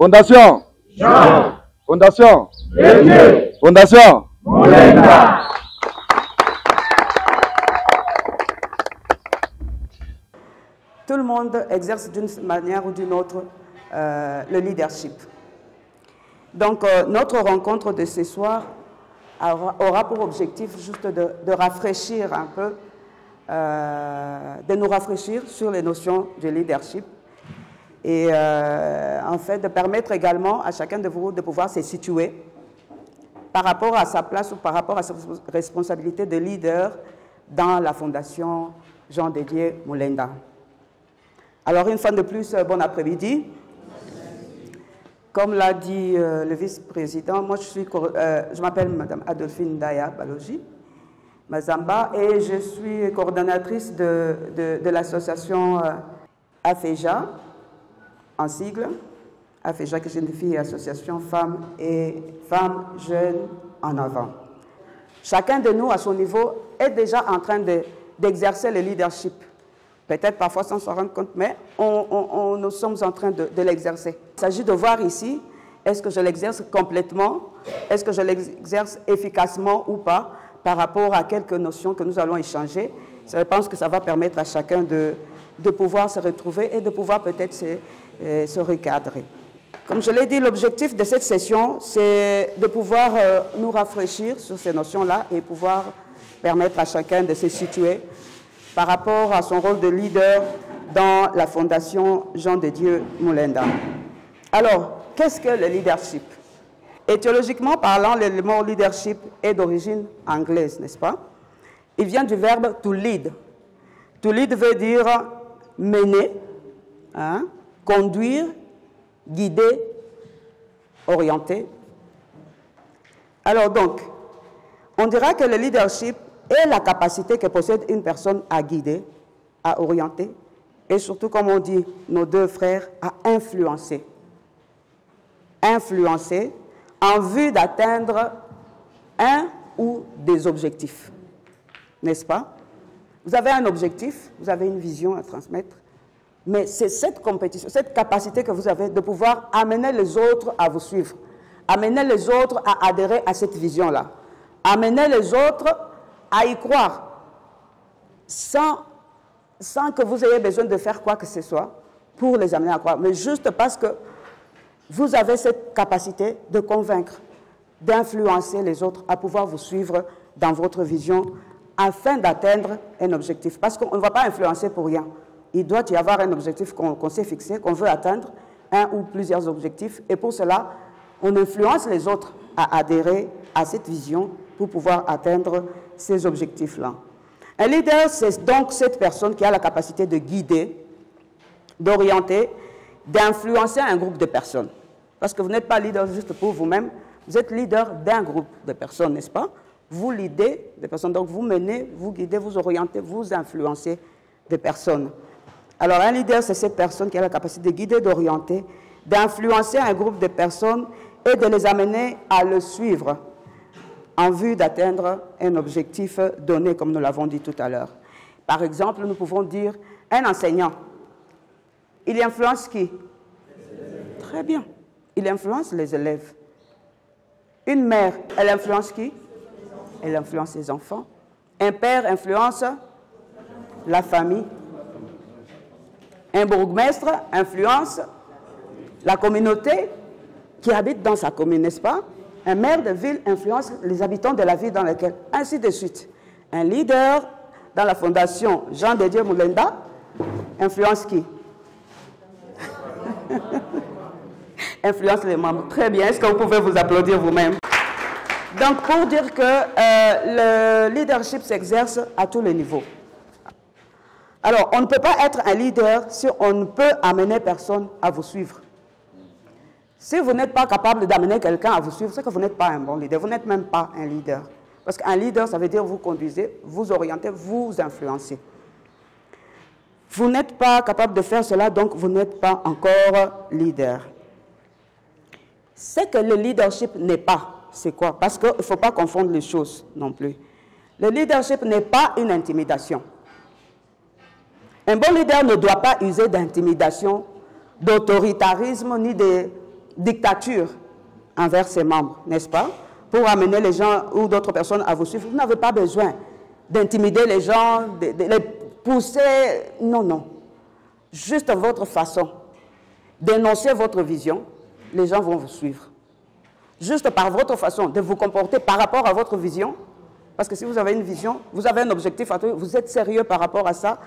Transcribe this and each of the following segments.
Fondation Jean. Fondation De Dieu. Fondation Mulenda. Tout le monde exerce d'une manière ou d'une autre le leadership. Donc, notre rencontre de ce soir aura pour objectif juste de rafraîchir un peu, de nous rafraîchir sur les notions de leadership et en fait de permettre également à chacun de vous de pouvoir se situer par rapport à sa place ou par rapport à sa responsabilité de leader dans la Fondation Jean Dédier Mulenda. Alors, une fois de plus, bon après-midi. Comme l'a dit le vice-président, moi je m'appelle Mme Adolphine Daya Balogi Mazamba et je suis coordonnatrice de l'association AFEJA, en sigle, AFEJA qui signifie Association Femmes et Femmes Jeunes en Avant. Chacun de nous, à son niveau, est déjà en train d'exercer le leadership. Peut-être parfois sans s'en rendre compte, mais nous sommes en train de l'exercer. Il s'agit de voir ici, est-ce que je l'exerce complètement, est-ce que je l'exerce efficacement ou pas, par rapport à quelques notions que nous allons échanger. Je pense que ça va permettre à chacun de pouvoir se retrouver et de pouvoir peut-être se recadrer. Comme je l'ai dit, l'objectif de cette session, c'est de pouvoir nous rafraîchir sur ces notions-là et pouvoir permettre à chacun de se situer par rapport à son rôle de leader dans la Fondation Jean Dédier Mulenda. Alors, qu'est-ce que le leadership? Étymologiquement parlant, le mot leadership est d'origine anglaise, n'est-ce pas? Il vient du verbe to lead. To lead veut dire mener, hein, conduire, guider, orienter. Alors donc, on dira que le leadership est la capacité que possède une personne à guider, à orienter, et surtout, comme on dit, nos deux frères, à influencer. Influencer en vue d'atteindre un ou des objectifs. N'est-ce pas? Vous avez un objectif, vous avez une vision à transmettre, mais c'est cette compétition, cette capacité que vous avez de pouvoir amener les autres à vous suivre, amener les autres à adhérer à cette vision-là, amener les autres à y croire, sans que vous ayez besoin de faire quoi que ce soit pour les amener à croire, mais juste parce que vous avez cette capacité de convaincre, d'influencer les autres à pouvoir vous suivre dans votre vision afin d'atteindre un objectif. Parce qu'on ne va pas influencer pour rien. Il doit y avoir un objectif qu'on s'est fixé, qu'on veut atteindre, un ou plusieurs objectifs, et pour cela, on influence les autres à adhérer à cette vision pour pouvoir atteindre ces objectifs-là. Un leader, c'est donc cette personne qui a la capacité de guider, d'orienter, d'influencer un groupe de personnes. Parce que vous n'êtes pas leader juste pour vous-même, vous êtes leader d'un groupe de personnes, n'est-ce pas? Vous leadez des personnes, donc vous menez, vous guidez, vous orientez, vous influencez des personnes. Alors un leader, c'est cette personne qui a la capacité de guider, d'orienter, d'influencer un groupe de personnes et de les amener à le suivre en vue d'atteindre un objectif donné, comme nous l'avons dit tout à l'heure. Par exemple, nous pouvons dire un enseignant. Il influence qui? Très bien. Il influence les élèves. Une mère, elle influence qui? Elle influence les enfants. Un père influence la famille. Un bourgmestre influence la communauté qui habite dans sa commune, n'est-ce pas? Un maire de ville influence les habitants de la ville dans laquelle, ainsi de suite. Un leader dans la Fondation Jean Dédier Mulenda influence qui? Influence les membres. Très bien. Est-ce que vous pouvez vous applaudir vous-même? Donc, pour dire que le leadership s'exerce à tous les niveaux. Alors, on ne peut pas être un leader si on ne peut amener personne à vous suivre. Si vous n'êtes pas capable d'amener quelqu'un à vous suivre, c'est que vous n'êtes pas un bon leader. Vous n'êtes même pas un leader. Parce qu'un leader, ça veut dire vous conduisez, vous orientez, vous influencez. Vous n'êtes pas capable de faire cela, donc vous n'êtes pas encore leader. Ce que le leadership n'est pas, c'est quoi? Parce qu'il ne faut pas confondre les choses non plus. Le leadership n'est pas une intimidation. Un bon leader ne doit pas user d'intimidation, d'autoritarisme, ni de dictature envers ses membres, n'est-ce pas? Pour amener les gens ou d'autres personnes à vous suivre. Vous n'avez pas besoin d'intimider les gens, de les pousser. Non, non. Juste votre façon d'énoncer votre vision, les gens vont vous suivre. Juste par votre façon de vous comporter par rapport à votre vision, parce que si vous avez une vision, vous avez un objectif, vous êtes sérieux par rapport à ça,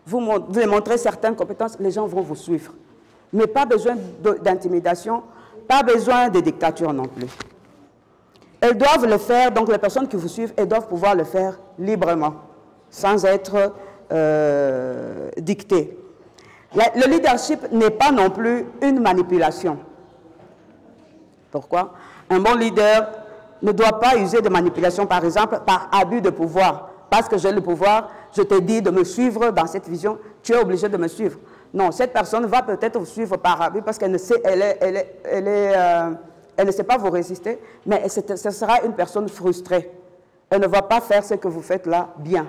vous démontrez certaines compétences, les gens vont vous suivre. Mais pas besoin d'intimidation, pas besoin de dictature non plus. Elles doivent le faire, donc les personnes qui vous suivent, elles doivent pouvoir le faire librement, sans être dictées. Le leadership n'est pas non plus une manipulation. Pourquoi? Un bon leader ne doit pas user de manipulation, par exemple, par abus de pouvoir. Parce que j'ai le pouvoir, je te dis de me suivre dans cette vision, tu es obligé de me suivre. Non, cette personne va peut-être vous suivre par abus parce qu'elle ne sait, elle ne sait pas vous résister, mais ce sera une personne frustrée. Elle ne va pas faire ce que vous faites là bien.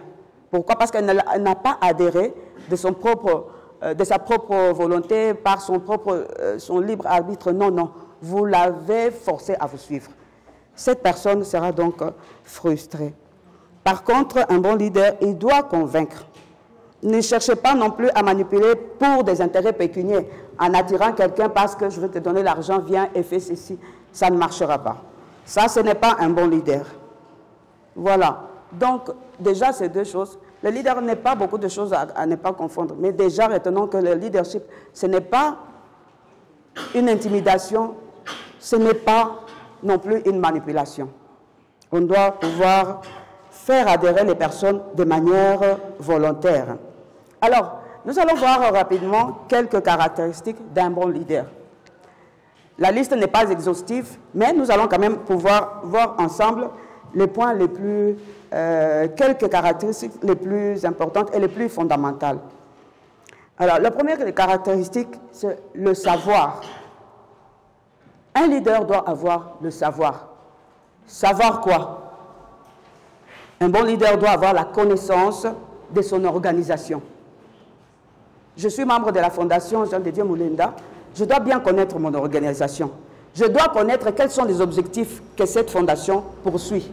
Pourquoi? Parce qu'elle n'a pas adhéré de sa propre volonté, par son libre arbitre. Non, non. Vous l'avez forcé à vous suivre. Cette personne sera donc frustrée. Par contre, un bon leader, il doit convaincre. Ne cherchez pas non plus à manipuler pour des intérêts pécuniaires, en attirant quelqu'un parce que je veux te donner l'argent, viens et fais ceci. Ça ne marchera pas. Ça, ce n'est pas un bon leader. Voilà. Donc, déjà, ces deux choses. Le leader n'est pas beaucoup de choses à ne pas confondre. Mais déjà, retenons que le leadership, ce n'est pas une intimidation, ce n'est pas non plus une manipulation. On doit pouvoir faire adhérer les personnes de manière volontaire. Alors, nous allons voir rapidement quelques caractéristiques d'un bon leader. La liste n'est pas exhaustive, mais nous allons quand même pouvoir voir ensemble les points les plus, quelques caractéristiques les plus importantes et les plus fondamentales. Alors, la première caractéristique, c'est le savoir. Un leader doit avoir le savoir. Savoir quoi? Un bon leader doit avoir la connaissance de son organisation. Je suis membre de la Fondation Jean de Dieu Moulenda. Je dois bien connaître mon organisation. Je dois connaître quels sont les objectifs que cette fondation poursuit.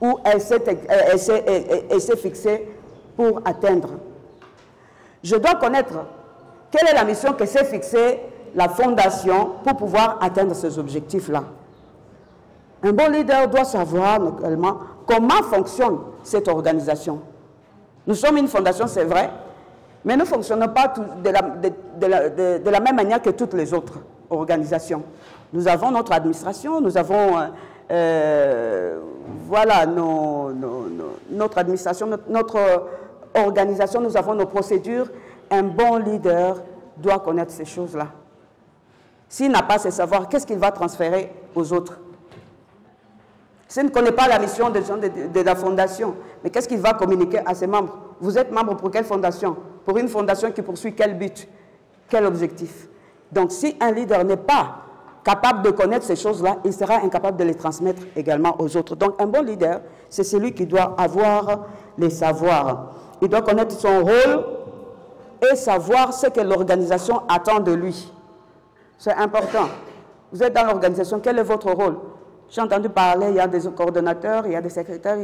Où elle s'est fixée pour atteindre. Je dois connaître quelle est la mission que s'est fixée la fondation pour pouvoir atteindre ces objectifs-là. Un bon leader doit savoir également comment fonctionne cette organisation. Nous sommes une fondation, c'est vrai, mais nous ne fonctionnons pas de la même manière que toutes les autres organisations. Nous avons notre administration, nous avons voilà, notre administration, notre organisation, nous avons nos procédures. Un bon leader doit connaître ces choses-là. S'il n'a pas ces savoirs, qu'est-ce qu'il va transférer aux autres? S'il ne connaît pas la mission de la fondation, mais qu'est-ce qu'il va communiquer à ses membres? Vous êtes membre pour quelle fondation? Pour une fondation qui poursuit quel but? Quel objectif? Donc, si un leader n'est pas capable de connaître ces choses-là, il sera incapable de les transmettre également aux autres. Donc, un bon leader, c'est celui qui doit avoir les savoirs. Il doit connaître son rôle et savoir ce que l'organisation attend de lui. C'est important. Vous êtes dans l'organisation, quel est votre rôle? J'ai entendu parler, il y a des coordonnateurs, il y a des secrétaires,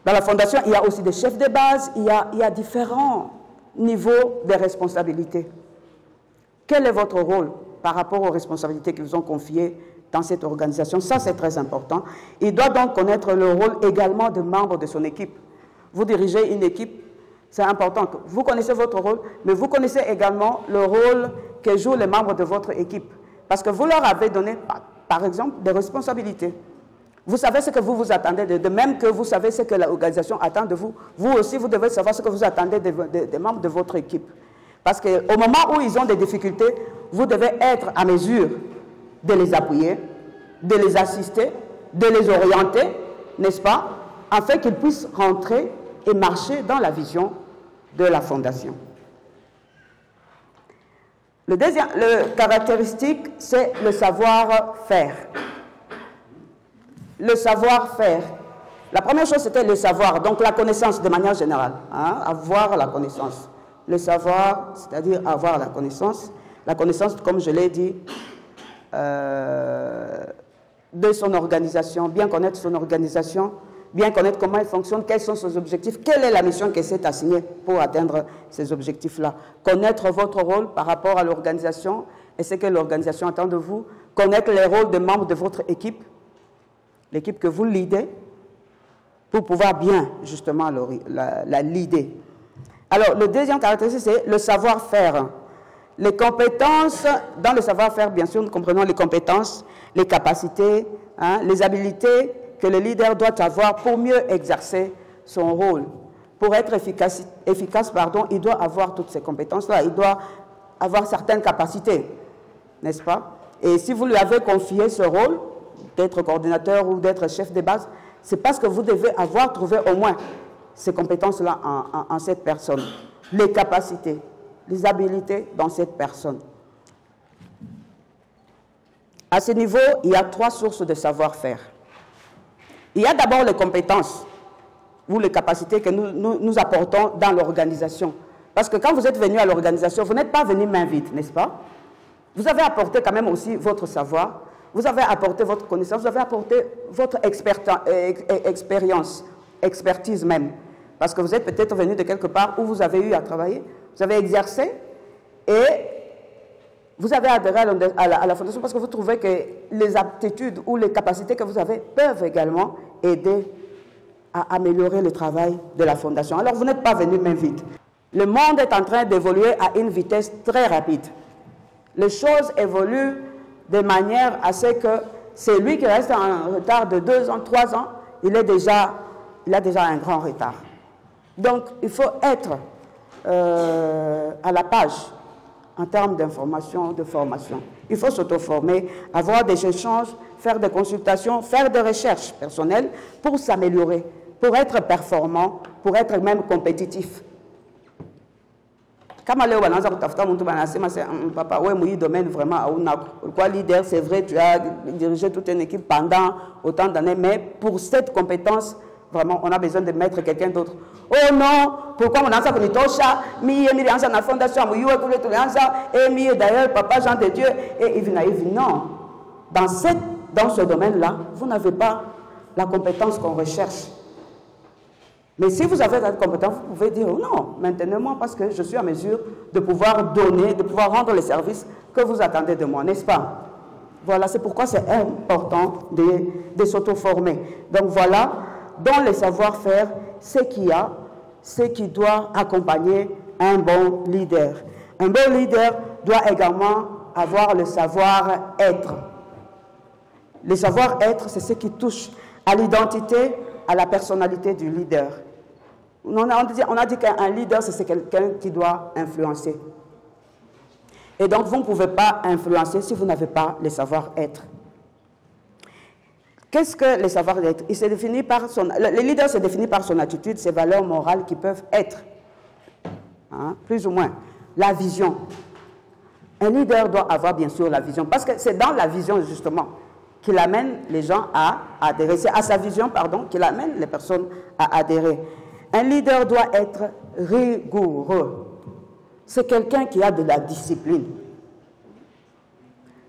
dans la fondation, il y a aussi des chefs de base, il y a différents niveaux de responsabilité. Quel est votre rôle par rapport aux responsabilités qu'ils vous ont confiées dans cette organisation? Ça, c'est très important. Il doit donc connaître le rôle également de membre de son équipe. Vous dirigez une équipe, c'est important que vous connaissez votre rôle, mais vous connaissez également le rôle que jouent les membres de votre équipe. Parce que vous leur avez donné, par exemple, des responsabilités. Vous savez ce que vous vous attendez, de même que vous savez ce que l'organisation attend de vous. Vous aussi, vous devez savoir ce que vous attendez des membres de votre équipe. Parce qu'au moment où ils ont des difficultés, vous devez être à mesure de les appuyer, de les assister, de les orienter, n'est-ce pas, afin qu'ils puissent rentrer et marcher dans la vision de la fondation. Le caractéristique, c'est le savoir-faire. Le savoir-faire. La première chose, c'était le savoir, donc la connaissance de manière générale. Hein, avoir la connaissance. Le savoir, c'est-à-dire avoir la connaissance. La connaissance, comme je l'ai dit, de son organisation, bien connaître son organisation, bien connaître comment elle fonctionne, quels sont ses objectifs, quelle est la mission qu'elle s'est assignée pour atteindre ces objectifs-là. Connaître votre rôle par rapport à l'organisation et ce que l'organisation attend de vous. Connaître les rôles des membres de votre équipe, l'équipe que vous leadez, pour pouvoir bien, justement, la leader. Alors, le deuxième caractéristique, c'est le savoir-faire. Les compétences, dans le savoir-faire, bien sûr, nous comprenons les compétences, les capacités, hein, les habiletés que le leader doit avoir pour mieux exercer son rôle. Pour être efficace, il doit avoir toutes ces compétences-là, il doit avoir certaines capacités, n'est-ce pas? Et si vous lui avez confié ce rôle, d'être coordinateur ou d'être chef de base, c'est parce que vous devez avoir trouvé au moins ces compétences-là en cette personne. Les capacités, les habiletés dans cette personne. À ce niveau, il y a 3 sources de savoir-faire. Il y a d'abord les compétences ou les capacités que nous apportons dans l'organisation. Parce que quand vous êtes venu à l'organisation, vous n'êtes pas venu main vide, n'est-ce pas? Vous avez apporté quand même aussi votre savoir, vous avez apporté votre connaissance, vous avez apporté votre expérience, expertise même. Parce que vous êtes peut-être venu de quelque part où vous avez eu à travailler, vous avez exercé et vous avez adhéré à la fondation parce que vous trouvez que les aptitudes ou les capacités que vous avez peuvent également aider à améliorer le travail de la fondation. Alors vous n'êtes pas venu main vide. Le monde est en train d'évoluer à une vitesse très rapide. Les choses évoluent de manière à ce que celui qui reste en retard de 2 ans, 3 ans, il a déjà un grand retard. Donc, il faut être à la page en termes d'information, de formation. Il faut s'auto-former, avoir des échanges, faire des consultations, faire des recherches personnelles pour s'améliorer, pour être performant, pour être même compétitif. Papa, ouais, mon domaine vraiment à Ounak. Pourquoi leader, c'est vrai, tu as dirigé toute une équipe pendant autant d'années, mais pour cette compétence, vraiment, on a besoin de mettre quelqu'un d'autre. Oh non, pourquoi on a ça pour Nitosha, mi dans la fondation, et d'ailleurs, papa Jean de Dieu, et il vient, non. Dans ce domaine-là, vous n'avez pas la compétence qu'on recherche. Mais si vous avez la compétence, vous pouvez dire non, maintenant, parce que je suis en mesure de pouvoir donner, de pouvoir rendre les services que vous attendez de moi, n'est-ce pas? Voilà, c'est pourquoi c'est important de s'auto-former. Donc voilà, dans les savoir-faire, ce qui doit accompagner un bon leader. Un bon leader doit également avoir le savoir-être. Le savoir-être, c'est ce qui touche à l'identité, à la personnalité du leader. On a dit qu'un leader, c'est quelqu'un qui doit influencer. Et donc, vous ne pouvez pas influencer si vous n'avez pas le savoir-être. Qu'est-ce que le savoir-être? Le leader se définit par son attitude, ses valeurs morales qui peuvent être, hein, plus ou moins, la vision. Un leader doit avoir bien sûr la vision, parce que c'est dans la vision justement qu'il amène les gens à adhérer. C'est à sa vision, pardon, qu'il amène les personnes à adhérer. Un leader doit être rigoureux. C'est quelqu'un qui a de la discipline.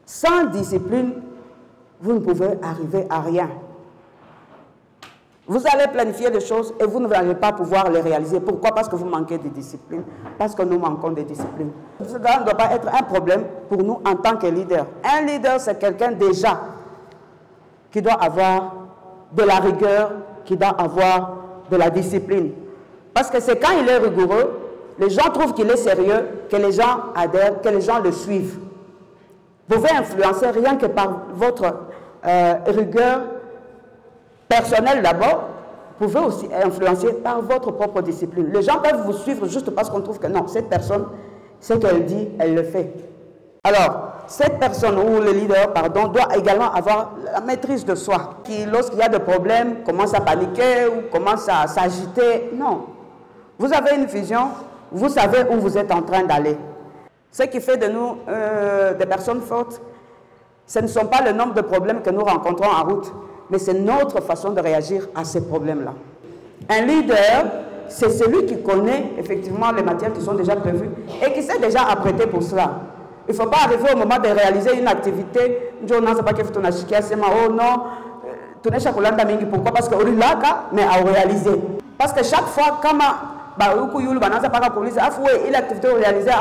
Sans discipline, vous ne pouvez arriver à rien. Vous allez planifier des choses et vous ne allez pas pouvoir les réaliser. Pourquoi? Parce que vous manquez de discipline. Parce que nous manquons de discipline. Cela ne doit pas être un problème pour nous en tant que leader. Un leader, c'est quelqu'un déjà qui doit avoir de la rigueur, qui doit avoir de la discipline. Parce que c'est quand il est rigoureux, les gens trouvent qu'il est sérieux, que les gens adhèrent, que les gens le suivent. Vous pouvez influencer rien que par votre rigueur personnelle d'abord. Vous pouvez aussi influencer par votre propre discipline. Les gens peuvent vous suivre juste parce qu'on trouve que non, cette personne, ce qu'elle dit, elle le fait. Alors, cette personne ou le leader, pardon, doit également avoir la maîtrise de soi. Qui, lorsqu'il y a des problèmes, commence à paniquer ou commence à s'agiter. Non. Vous avez une vision, vous savez où vous êtes en train d'aller. Ce qui fait de nous des personnes fortes, ce ne sont pas le nombre de problèmes que nous rencontrons en route, mais c'est notre façon de réagir à ces problèmes-là. Un leader, c'est celui qui connaît effectivement les matières qui sont déjà prévues et qui s'est déjà apprêté pour cela. Il ne faut pas arriver au moment de réaliser une activité. Oh non, pourquoi? Parce que mais à réaliser. Parce que chaque fois, quand il activité réalisée,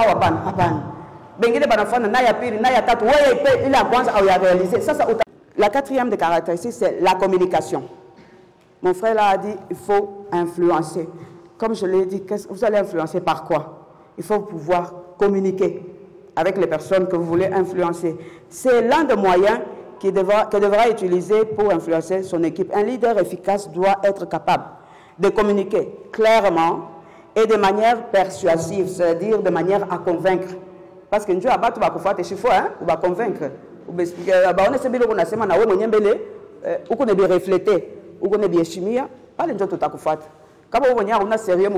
la quatrième des caractéristiques, c'est la communication. Mon frère là a dit, il faut influencer. Comme je l'ai dit, vous allez influencer par quoi? Il faut pouvoir communiquer avec les personnes que vous voulez influencer. C'est l'un des moyens que devra utiliser pour influencer son équipe. Un leader efficace doit être capable de communiquer clairement et de manière persuasive, c'est-à-dire de manière à convaincre. Parce que nous avons va convaincre. On refléter, on est chimie, pas les gens tout à coup. Quand on a sérieux,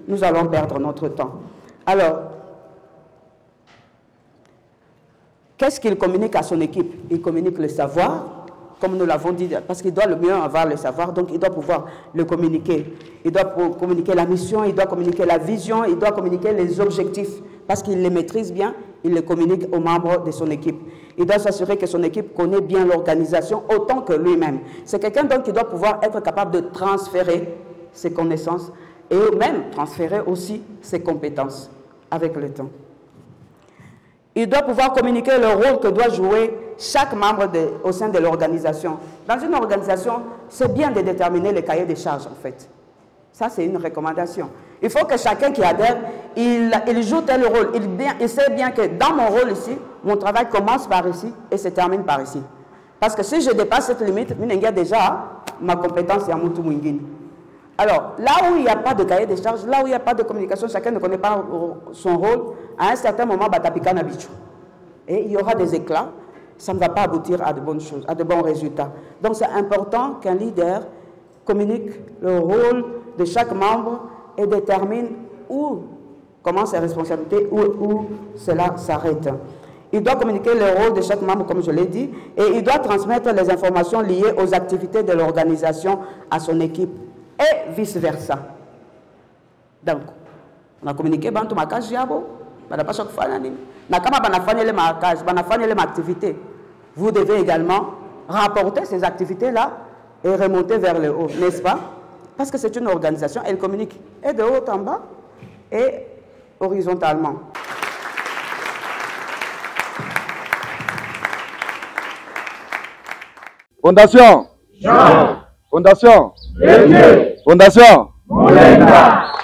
nous allons perdre notre temps. Alors, qu'est-ce qu'il communique à son équipe? Il communique le savoir, comme nous l'avons dit, parce qu'il doit le mieux avoir le savoir, donc il doit pouvoir le communiquer. Il doit communiquer la mission, il doit communiquer la vision, il doit communiquer les objectifs, parce qu'il les maîtrise bien, il les communique aux membres de son équipe. Il doit s'assurer que son équipe connaît bien l'organisation autant que lui-même. C'est quelqu'un donc qui doit pouvoir être capable de transférer ses connaissances et même transférer aussi ses compétences avec le temps. Il doit pouvoir communiquer le rôle que doit jouer chaque membre au sein de l'organisation. Dans une organisation, c'est bien de déterminer les cahiers des charges, en fait. Ça, c'est une recommandation. Il faut que chacun qui adhère, il joue tel rôle. Il sait bien que dans mon rôle ici, mon travail commence par ici et se termine par ici. Parce que si je dépasse cette limite, déjà, ma compétence est à Moutou Mwingine. Alors, là où il n'y a pas de cahier des charges, là où il n'y a pas de communication, chacun ne connaît pas son rôle, à un certain moment, Batapika Nabichou. Et il y aura des éclats, ça ne va pas aboutir à de bonnes choses, à de bons résultats. Donc, c'est important qu'un leader communique le rôle de chaque membre et détermine où commencent ses responsabilités, où cela s'arrête. Il doit communiquer le rôle de chaque membre, comme je l'ai dit, et il doit transmettre les informations liées aux activités de l'organisation à son équipe. Et vice-versa. Donc, on a communiqué, on a activité. Vous devez également rapporter ces activités-là et remonter vers le haut, n'est-ce pas? Parce que c'est une organisation, elle communique et de haut en bas et horizontalement. Fondation. Jean. Fondation. Dieu. Fondation. Moulenda.